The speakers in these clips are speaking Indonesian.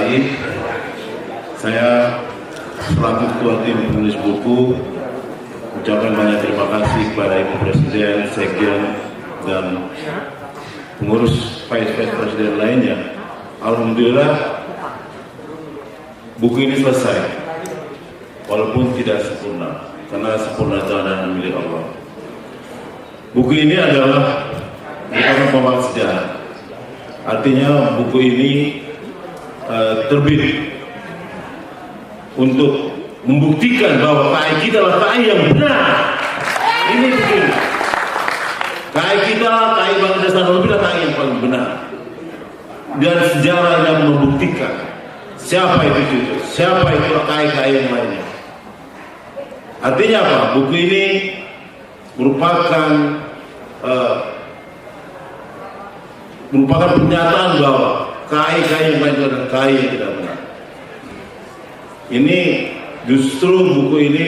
KAI, saya selaku Ketua Tim Penulis Buku ucapkan banyak terima kasih kepada Ibu Presiden, Sekjen, dan pengurus Vice Presiden lainnya. Alhamdulillah buku ini selesai, walaupun tidak sempurna, karena sempurna itu adalah milik Allah. Buku ini adalah bukan pembawa sejarah. Artinya buku ini terbit untuk membuktikan bahwa KAI kita adalah KAI yang benar. Ini begini. KAI kita, KAI Bangsa Dasar adalah KAI yang paling benar. Dan sejarah yang membuktikan siapa itu, siapa itu KAI-KAI yang lainnya. Artinya apa? Buku ini merupakan pernyataan bahwa KAI-KAI yang lain adalah KAI yang tidak benar. Ini justru buku ini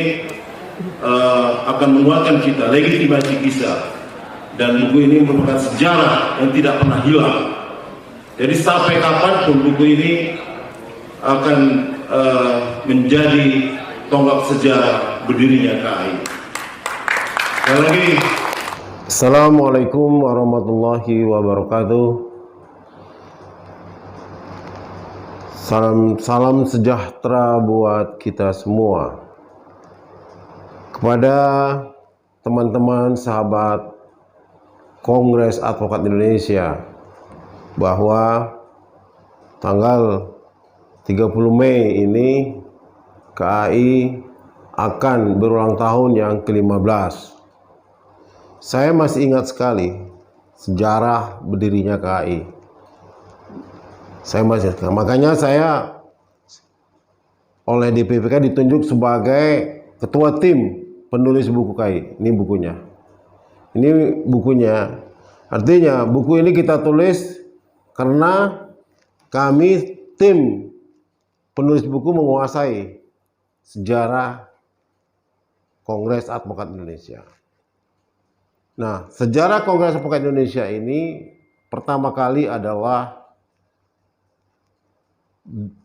akan menguatkan kita, legitimasi kita, dan buku ini merupakan sejarah yang tidak pernah hilang. Jadi sampai kapanpun buku ini akan menjadi tonggak sejarah berdirinya KAI. Sekali lagi, Assalamualaikum warahmatullahi wabarakatuh. Salam sejahtera buat kita semua. Kepada teman-teman sahabat Kongres Advokat Indonesia, bahwa tanggal 30 Mei ini KAI akan berulang tahun yang ke-15. Saya masih ingat sekali sejarah berdirinya KAI. Saya masih ingat. Makanya saya oleh DPPK ditunjuk sebagai ketua tim penulis buku KAI. Ini bukunya. Ini bukunya. Artinya buku ini kita tulis karena kami tim penulis buku menguasai sejarah Kongres Advokat Indonesia. Nah, sejarah Kongres Advokat Indonesia ini pertama kali adalah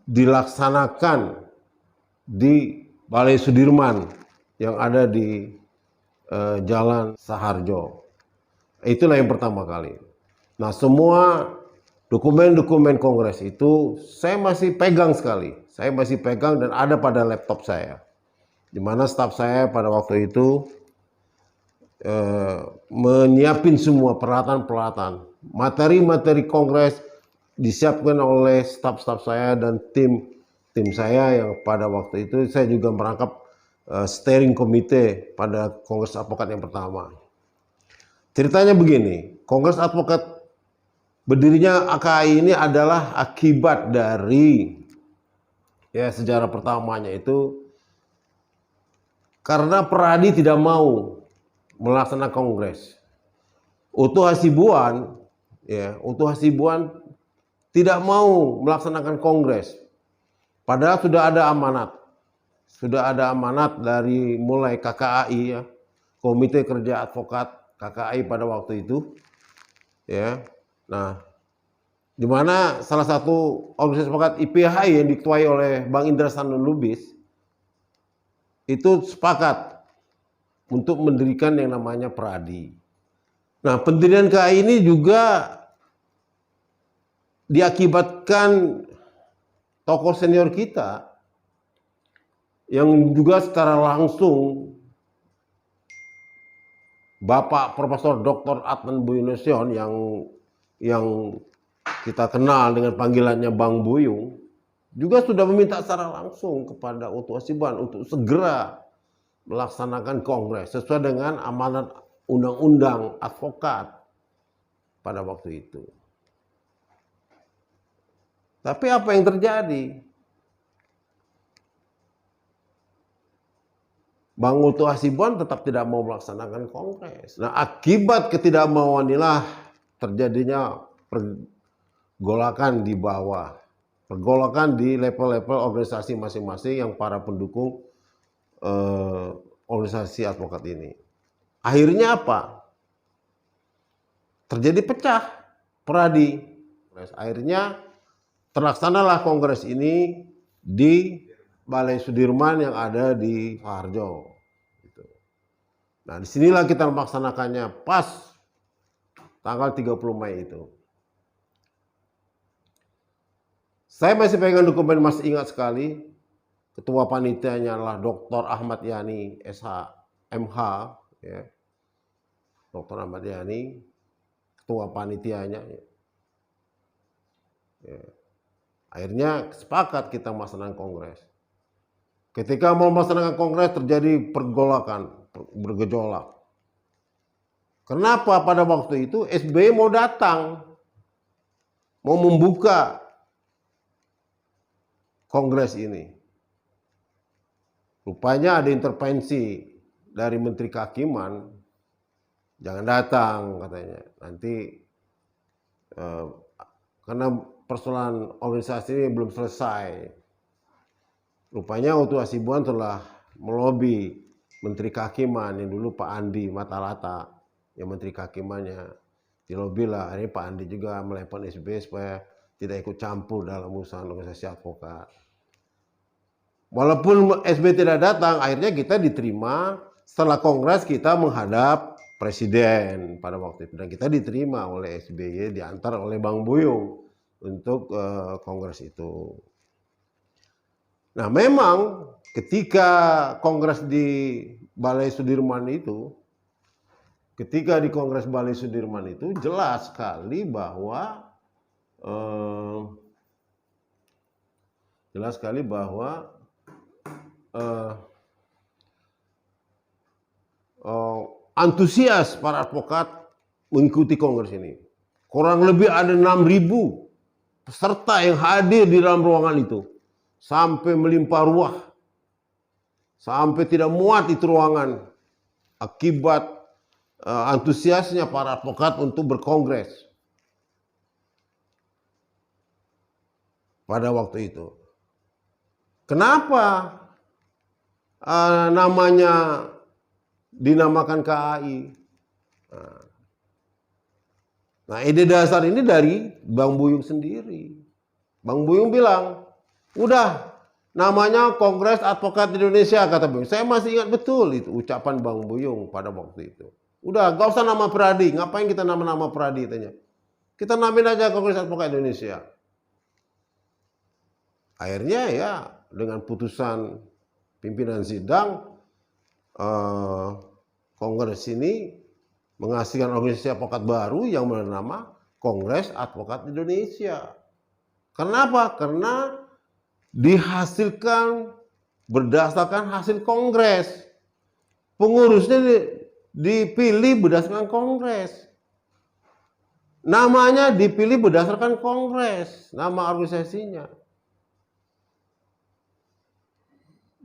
dilaksanakan di Balai Sudirman yang ada di Jalan Saharjo. Itulah yang pertama kali. Nah, semua dokumen-dokumen Kongres itu saya masih pegang sekali. Saya masih pegang dan ada pada laptop saya. Di mana staf saya pada waktu itu menyiapin semua peralatan-peralatan, materi-materi Kongres disiapkan oleh staf-staf saya dan tim saya yang pada waktu itu saya juga merangkap steering komite pada Kongres Advokat yang pertama. Ceritanya begini, Kongres Advokat berdirinya KAI ini adalah akibat dari sejarah pertamanya itu karena Peradi tidak mau melaksanakan Kongres. Utuh Hasibuan tidak mau melaksanakan Kongres. Padahal sudah ada amanat dari mulai KKAI, Komite Kerja Advokat KKAI pada waktu itu, Nah, di mana salah satu organisasi advokat IPHI yang diketuai oleh Bang Indra Sanun Lubis itu sepakat untuk mendirikan yang namanya Peradi. Nah, pendirian KAI ini juga diakibatkan tokoh senior kita yang juga secara langsung Bapak Profesor Dr. Adnan Buyung Nasution yang kita kenal dengan panggilannya Bang Buyung juga sudah meminta secara langsung kepada Utuh Hasibuan untuk segera melaksanakan Kongres sesuai dengan amanat Undang-Undang Advokat pada waktu itu. Tapi apa yang terjadi? Bang Utuh Hasibuan tetap tidak mau melaksanakan Kongres. Nah, akibat ketidakmauan inilah terjadinya pergolakan di bawah. Pergolakan di level-level organisasi masing-masing yang para pendukung organisasi advokat ini. Akhirnya apa? Terjadi pecah Peradi. Akhirnya terlaksanalah kongres ini di Balai Sudirman yang ada di Suharjo. Gitu. Nah, disinilah kita melaksanakannya pas tanggal 30 Mei itu. Saya masih pegang dokumen, masih ingat sekali. Ketua panitianya adalah Dr. Ahmad Yani, SH, MH, ya. Dr. Ahmad Yani, ketua panitianya. Ya. Akhirnya sepakat kita melaksanakan kongres. Ketika mau melaksanakan kongres terjadi pergolakan, bergejolak. Kenapa pada waktu itu SBY mau datang, mau membuka kongres ini. Rupanya ada intervensi dari Menteri Kehakiman, jangan datang katanya. Nanti karena persoalan organisasi ini belum selesai. Rupanya Oto Hasibuan telah melobi Menteri Kehakiman yang dulu Pak Andi Matalata, yang Menteri Kehakimannya dilobi lah. Ini Pak Andi juga melepon SBY supaya tidak ikut campur dalam urusan organisasi advokat. Walaupun SBY tidak datang, akhirnya kita diterima. Setelah kongres kita menghadap presiden pada waktu itu, dan kita diterima oleh SBY, diantar oleh Bang Buyung untuk kongres itu. Nah, memang ketika kongres di Balai Sudirman itu, jelas sekali bahwa antusias para advokat mengikuti kongres ini. Kurang lebih ada 6.000 peserta yang hadir di dalam ruangan itu. Sampai melimpah ruah. Sampai tidak muat itu ruangan. Akibat antusiasnya para advokat untuk berkongres. Pada waktu itu. Kenapa namanya dinamakan KAI? Nah, ide dasar ini dari Bang Buyung sendiri. Bang Buyung bilang, udah namanya Kongres Advokat Indonesia, kata Buyung. Saya masih ingat betul itu ucapan Bang Buyung pada waktu itu. Udah, gak usah nama Pradi. Ngapain kita nama-nama Pradi? Tanya. Kita namain aja Kongres Advokat Indonesia. Akhirnya ya dengan putusan pimpinan sidang, Kongres ini menghasilkan organisasi advokat baru yang bernama Kongres Advokat Indonesia. Kenapa? Karena dihasilkan berdasarkan hasil kongres. Pengurusnya dipilih berdasarkan kongres. Namanya dipilih berdasarkan kongres, nama organisasinya.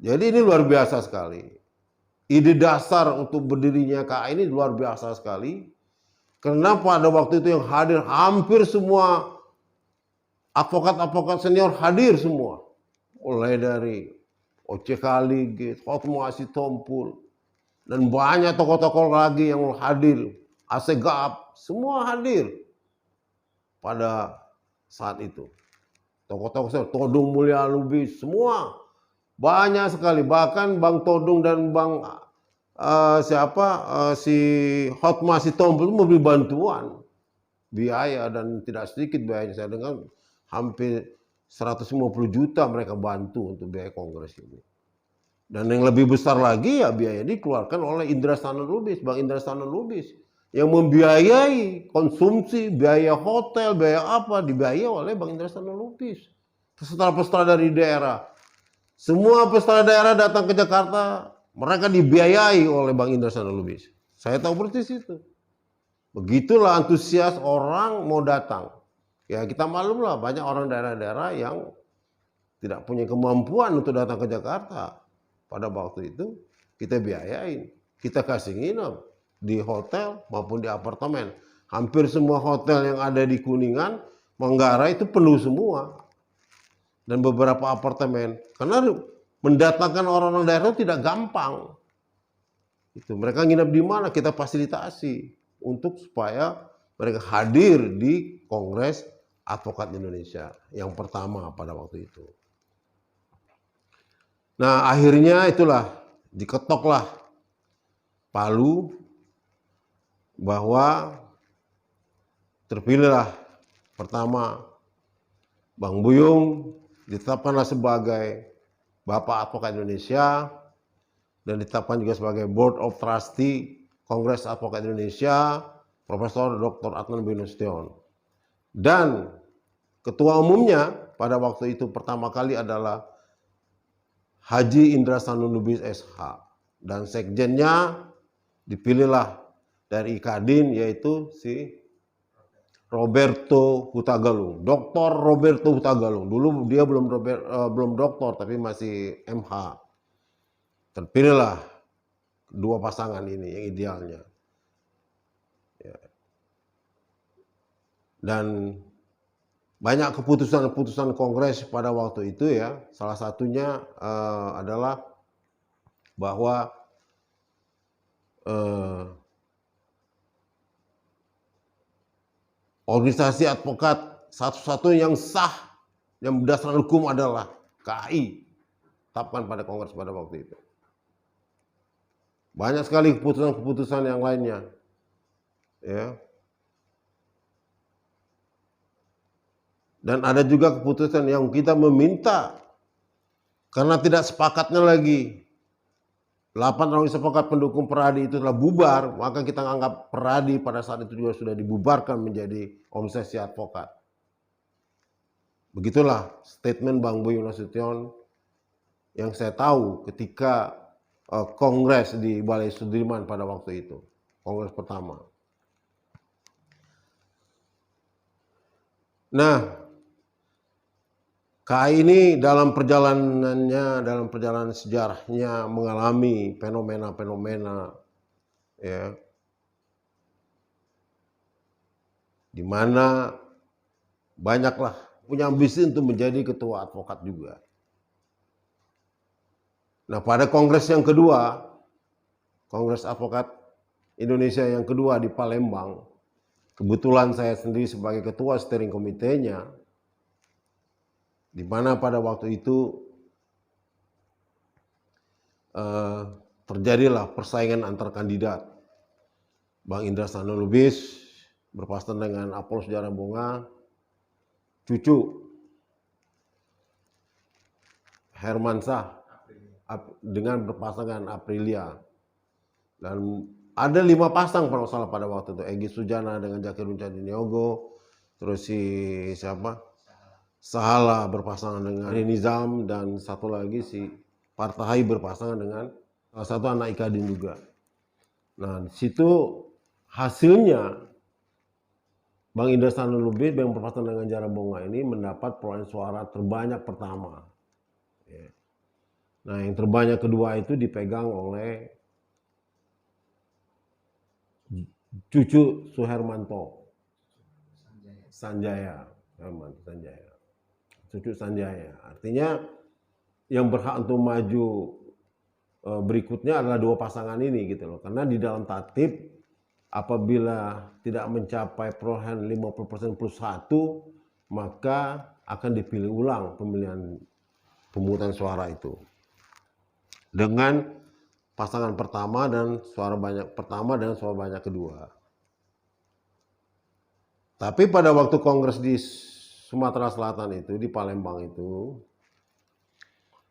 Jadi ini luar biasa sekali. Ide dasar untuk berdirinya KAI ini luar biasa sekali. Karena pada waktu itu yang hadir hampir semua advokat-advokat senior hadir semua. Mulai dari O.C. Kaligit, Hotma Sitompul, dan banyak tokoh-tokoh lagi yang hadir. Asegaf, semua hadir pada saat itu. Tokoh-tokoh senior, Todung Mulya Lubis, semua. Banyak sekali, bahkan Bang Todung dan Bang si Hotma Sitompul itu memberi bantuan biaya, dan tidak sedikit biayanya. Saya dengar hampir 150 juta mereka bantu untuk biaya kongres ini. Dan yang lebih besar lagi ya biaya dikeluarkan oleh Indra Sanan Lubis, Bang Indra Sanan Lubis, yang membiayai konsumsi, biaya hotel, biaya apa dibiayai oleh Bang Indra Sanan Lubis. Peserta-peserta dari daerah. Semua peserta daerah datang ke Jakarta, mereka dibiayai oleh Bang Indra Sanan Lubis. Saya tahu persis itu. Begitulah antusias orang mau datang. Ya kita maklum lah, banyak orang daerah-daerah yang tidak punya kemampuan untuk datang ke Jakarta. Pada waktu itu kita biayain, kita kasih nginep di hotel maupun di apartemen. Hampir semua hotel yang ada di Kuningan, Manggarai itu penuh semua. Dan beberapa apartemen, karena mendatangkan orang-orang daerah itu tidak gampang. Itu mereka nginep di mana, kita fasilitasi untuk supaya mereka hadir di Kongres Advokat Indonesia yang pertama pada waktu itu. Nah, akhirnya itulah diketoklah palu bahwa terpilihlah pertama Bang Buyung, ditetapkanlah sebagai Bapak Advokat Indonesia dan ditetapkan juga sebagai Board of Trustee Kongres Advokat Indonesia, Profesor Dr. Adnan Buyung Nasution. Dan ketua umumnya pada waktu itu pertama kali adalah Haji Indra Sanul Lubis SH. Dan sekjennya dipilihlah dari Kadin, yaitu si Roberto Hutagalung, Dr. Roberto Hutagalung. Dulu dia belum doktor, tapi masih MH. Terpilihlah dua pasangan ini yang idealnya. Ya. Dan banyak keputusan-keputusan Kongres pada waktu itu ya. Salah satunya adalah bahwa organisasi advokat satu-satunya yang sah, yang berdasarkan hukum adalah KAI. Tetapkan pada Kongres pada waktu itu. Banyak sekali keputusan-keputusan yang lainnya. Ya. Dan ada juga keputusan yang kita meminta karena tidak sepakatnya lagi 8 orang sepakat pendukung Peradi itu telah bubar, maka kita anggap Peradi pada saat itu juga sudah dibubarkan menjadi organisasi advokat. Begitulah statement Bang Buyung Nasution yang saya tahu ketika Kongres di Balai Sudirman pada waktu itu, Kongres pertama. Nah, KAI ini dalam perjalanan sejarahnya mengalami fenomena-fenomena ya, di mana banyaklah punya ambisi untuk menjadi ketua advokat juga. Nah, pada Kongres yang kedua, Kongres Advokat Indonesia yang kedua di Palembang, kebetulan saya sendiri sebagai ketua steering komitenya, di mana pada waktu itu terjadilah persaingan antar kandidat. Bang Indra Sanul Lubis berpasangan dengan Apollos Jarabonga, cucu Hermansyah dengan berpasangan Aprilia. Dan ada 5 pasang kalau salah pada waktu itu. Egy Sujana dengan Jakirun Cadiniogo, terus si siapa? Sahala berpasangan dengan Nizam, dan satu lagi si Partahi berpasangan dengan salah satu anak Ikadin juga. Nah, di situ hasilnya Bang Indra Sanul Lubis yang berpasangan dengan Jarabonga ini mendapat perolehan suara terbanyak pertama. Ya. Nah, yang terbanyak kedua itu dipegang oleh cucu Suhermanto Sanjaya. Cucu Sanjaya. Artinya yang berhak untuk maju berikutnya adalah 2 pasangan ini gitu loh. Karena di dalam tatib apabila tidak mencapai perolehan 50% plus 1, maka akan dipilih ulang pemungutan suara itu. Dengan pasangan pertama dan suara banyak pertama dan suara banyak kedua. Tapi pada waktu Kongres di Sumatera Selatan itu, di Palembang itu,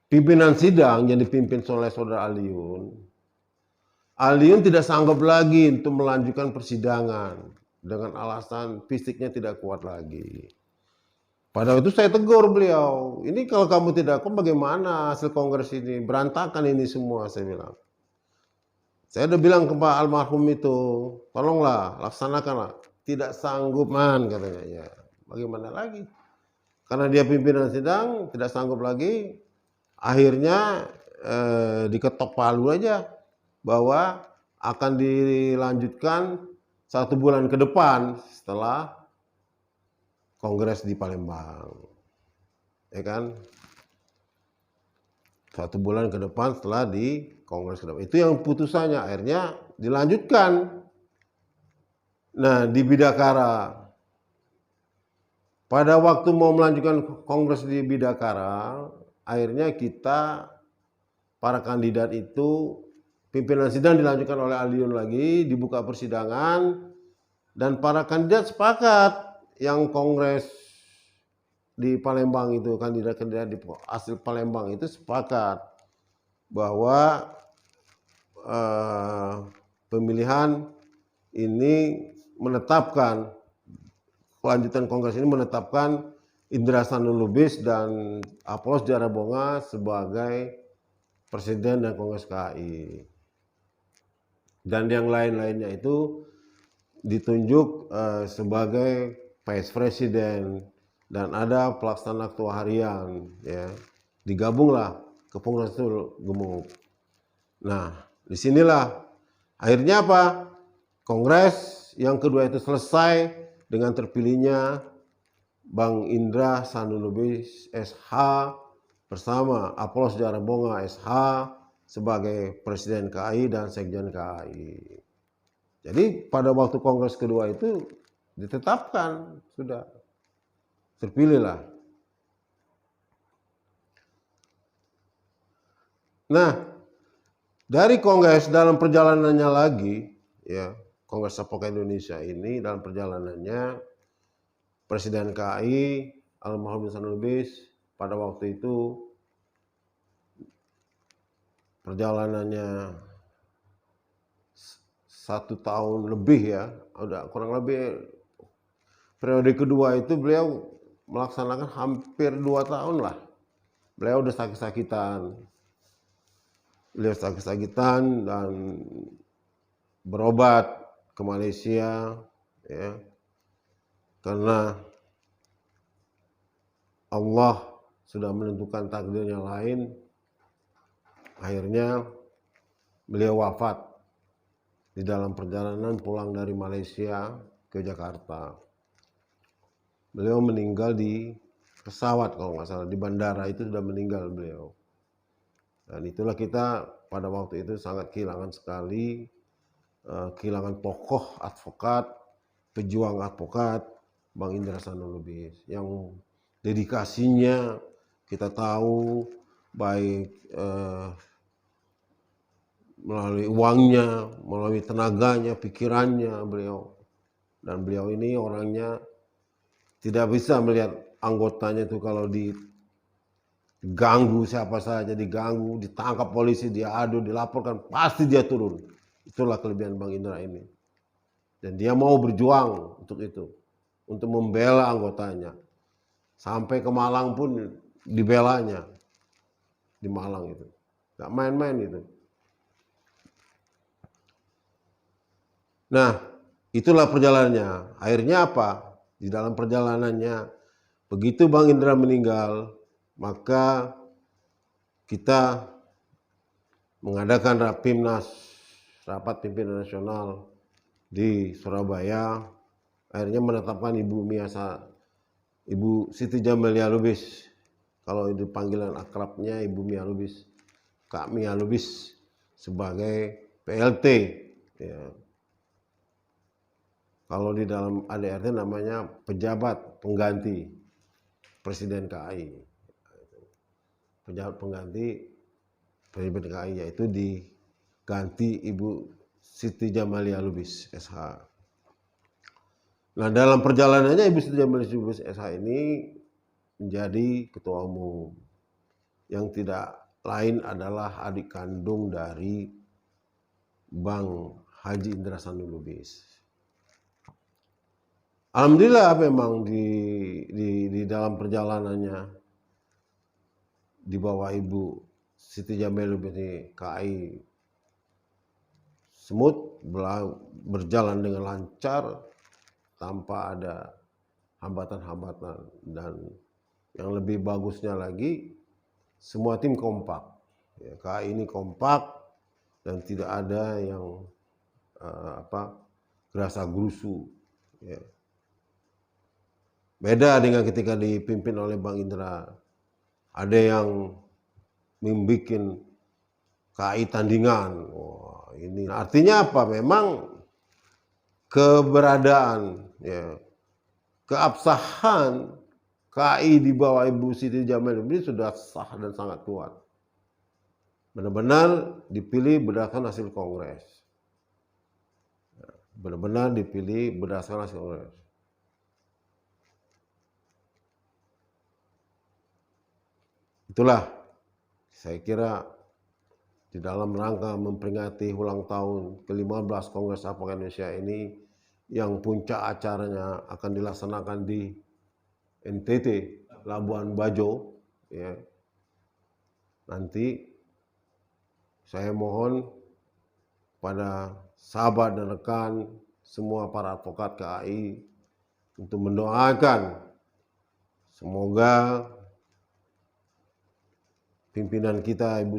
pimpinan sidang yang dipimpin oleh Saudara Aliun tidak sanggup lagi untuk melanjutkan persidangan dengan alasan fisiknya tidak kuat lagi. Pada waktu itu saya tegur beliau, ini kalau kamu tidak kuat bagaimana hasil Kongres ini, berantakan ini semua, saya bilang. Saya udah bilang ke Pak almarhum itu, tolonglah laksanakanlah. Tidak sanggup man katanya, ya bagaimana lagi? Karena dia pimpinan sidang tidak sanggup lagi, akhirnya diketok palu aja bahwa akan dilanjutkan 1 bulan ke depan setelah Kongres di Palembang, ya kan? 1 bulan ke depan setelah di Kongres ke depan. Itu yang putusannya, akhirnya dilanjutkan. Nah, di Bidakara pada waktu mau melanjutkan kongres di Bidakara, akhirnya kita para kandidat itu pimpinan sidang dilanjutkan oleh Aldiun lagi, dibuka persidangan, dan para kandidat sepakat yang kongres di Palembang itu, kandidat-kandidat di asal Palembang itu sepakat bahwa pemilihan ini menetapkan, kelanjutan kongres ini menetapkan Indra Sanul Lubis dan Apollos Jarabonga sebagai presiden dan kongres KAI. Dan yang lain-lainnya itu ditunjuk sebagai vice presiden dan ada pelaksana ketua harian, ya. Digabunglah ke Kongres itu gemuk. Nah, disinilah akhirnya apa? Kongres yang kedua itu selesai dengan terpilihnya Bang Indra Sanul Lubis SH bersama Apollos Jarabonga SH sebagai Presiden KAI dan Sekjen KAI. Jadi pada waktu kongres kedua itu ditetapkan, sudah terpilihlah. Nah, dari kongres dalam perjalanannya lagi, ya, Kongres Sapoka Indonesia ini dalam perjalanannya Presiden KAI almarhum Sanul Lubis pada waktu itu perjalanannya 1 tahun lebih, ya, udah kurang lebih periode kedua itu beliau melaksanakan hampir 2 tahun lah. Beliau udah sakit-sakitan, dan berobat ke Malaysia, ya, karena Allah sudah menentukan takdirnya lain. Akhirnya beliau wafat di dalam perjalanan pulang dari Malaysia ke Jakarta. Beliau meninggal di pesawat kalau nggak salah, di bandara itu sudah meninggal beliau. Dan itulah kita pada waktu itu sangat kehilangan sekali, kehilangan tokoh advokat, pejuang advokat, Bang Indra Sanul Lubis, yang dedikasinya kita tahu baik melalui uangnya, melalui tenaganya, pikirannya beliau. Dan beliau ini orangnya tidak bisa melihat anggotanya itu kalau diganggu, siapa saja diganggu, ditangkap polisi, dia adu, dilaporkan, pasti dia turun. Itulah kelebihan Bang Indra ini. Dan dia mau berjuang untuk itu, untuk membela anggotanya. Sampai ke Malang pun dibelanya, di Malang itu. Gak main-main itu. Nah, itulah perjalanannya. Akhirnya apa? Di dalam perjalanannya, begitu Bang Indra meninggal, maka kita mengadakan Rapimnas, rapat pimpinan nasional di Surabaya. Akhirnya menetapkan Ibu Siti Jamalia Lubis, kalau itu panggilan akrabnya Ibu Mia Lubis, Kak Mia Lubis, sebagai PLT, ya. Kalau di dalam ADRT namanya pejabat pengganti Presiden KAI. Pejabat pengganti Presiden KAI, yaitu diganti Ibu Siti Jamalia Lubis SH. Nah, dalam perjalanannya Ibu Siti Jamalia Lubis SH ini menjadi ketua umum, yang tidak lain adalah adik kandung dari Bang Haji Indra Sanul Lubis. Alhamdulillah memang di dalam perjalanannya di bawah Ibu Siti Jamalia Lubis ini KAI smooth, berjalan dengan lancar tanpa ada hambatan-hambatan, dan yang lebih bagusnya lagi semua tim kompak, ya, KAI ini kompak dan tidak ada yang gerasa gerusu, ya. Beda dengan ketika dipimpin oleh Bang Indra, ada yang membuat KAI tandingan. Wah, ini artinya apa? Memang keberadaan, ya, keabsahan KI di bawah Ibu Siti Jamil ini sudah sah dan sangat kuat. Benar-benar dipilih berdasarkan hasil kongres. Benar-benar dipilih berdasarkan hasil kongres. Itulah saya kira di dalam rangka memperingati ulang tahun ke-15 Kongres Advokat Indonesia ini yang puncak acaranya akan dilaksanakan di NTT, Labuan Bajo, ya. Nanti saya mohon pada sahabat dan rekan semua para advokat KAI untuk mendoakan semoga pimpinan kita Ibu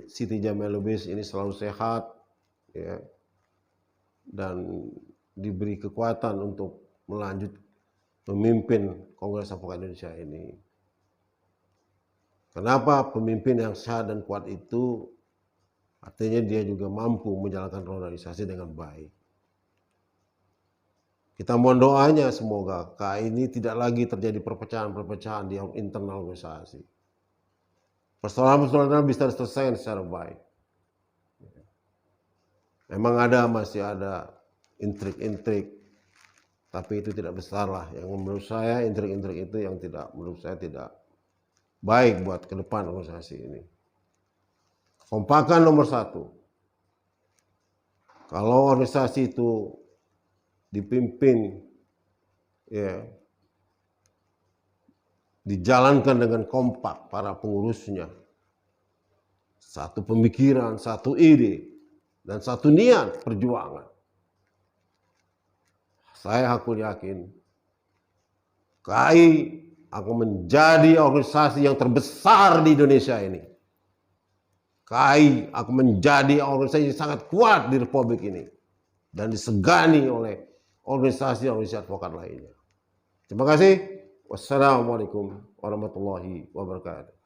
Siti Jamil Lubis ini selalu sehat, ya, dan diberi kekuatan untuk melanjut memimpin Kongres Advokat Indonesia ini. Kenapa pemimpin yang sehat dan kuat itu? Artinya dia juga mampu menjalankan organisasi dengan baik. Kita mohon doanya semoga KAI ini tidak lagi terjadi perpecahan-perpecahan di internal organisasi. Persoalan-persoalan bisa diselesaikan secara baik. Memang masih ada intrik-intrik, tapi itu tidak besar lah. Yang menurut saya intrik-intrik itu yang menurut saya tidak baik buat ke depan organisasi ini. Kompakan nomor satu. Kalau organisasi itu dipimpin, ya, dijalankan dengan kompak para pengurusnya, satu pemikiran, satu ide, dan satu niat perjuangan. Saya hakul yakin KAI akan menjadi organisasi yang terbesar di Indonesia ini. KAI akan menjadi organisasi yang sangat kuat di Republik ini dan disegani oleh organisasi-organisasi advokat lainnya. Terima kasih. Wassalamualaikum warahmatullahi wabarakatuh.